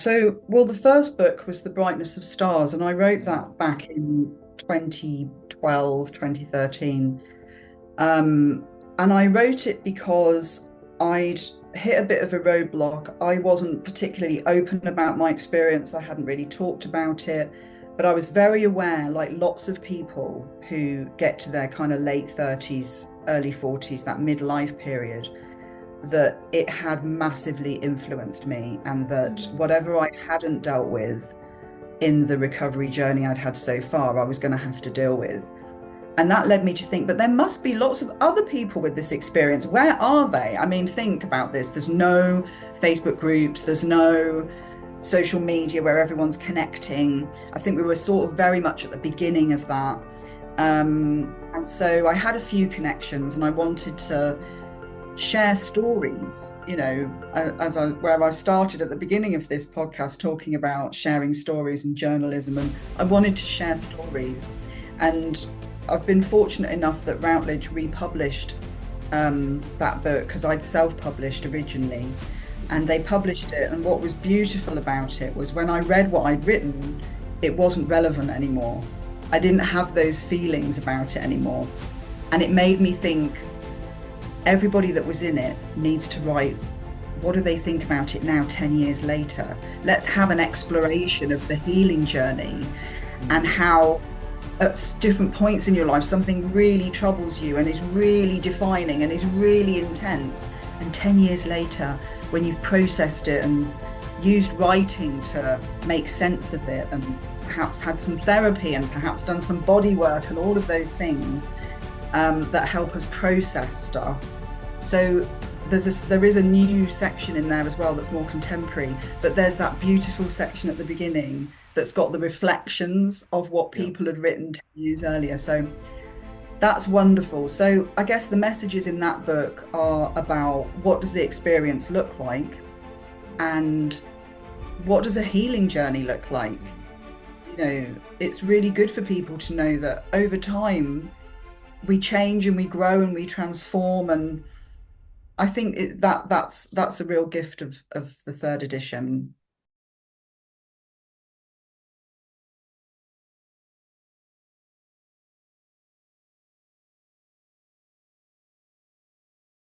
Well, the first book was The Brightness of Stars, and I wrote that back in 2012, 2013. And I wrote it because I'd hit a bit of a roadblock. I wasn't particularly open about my experience. I hadn't really talked about it, but I was very aware, like lots of people who get to their kind of late 30s, early 40s, that midlife period, that it had massively influenced me, and that whatever I hadn't dealt with in the recovery journey I'd had so far, I was going to have to deal with. And that led me to think, but there must be lots of other people with this experience. Where are they? I mean, think about this. There's no Facebook groups, there's no social media where everyone's connecting. I think we were sort of very much at the beginning of that. And so I had a few connections and I wanted to share stories, where I started at the beginning of this podcast talking about sharing stories and journalism, and I wanted to share stories. And I've been fortunate enough that Routledge republished that book, because I'd self-published originally, and they published it. And what was beautiful about it was when I read what I'd written, it wasn't relevant anymore. I didn't have those feelings about it anymore. And it made me think, everybody that was in it needs to write, what do they think about it now, 10 years later? Let's have an exploration of the healing journey, and how at different points in your life something really troubles you and is really defining and is really intense, and 10 years later, when you've processed it and used writing to make sense of it, and perhaps had some therapy and perhaps done some body work and all of those things that help us process stuff. So there is a new section in there as well that's more contemporary, but there's that beautiful section at the beginning that's got the reflections of what people had written 10 years earlier. So that's wonderful. So I guess the messages in that book are about, what does the experience look like, and what does a healing journey look like? It's really good for people to know that over time we change and we grow and we transform. And I think that's a real gift of the third edition.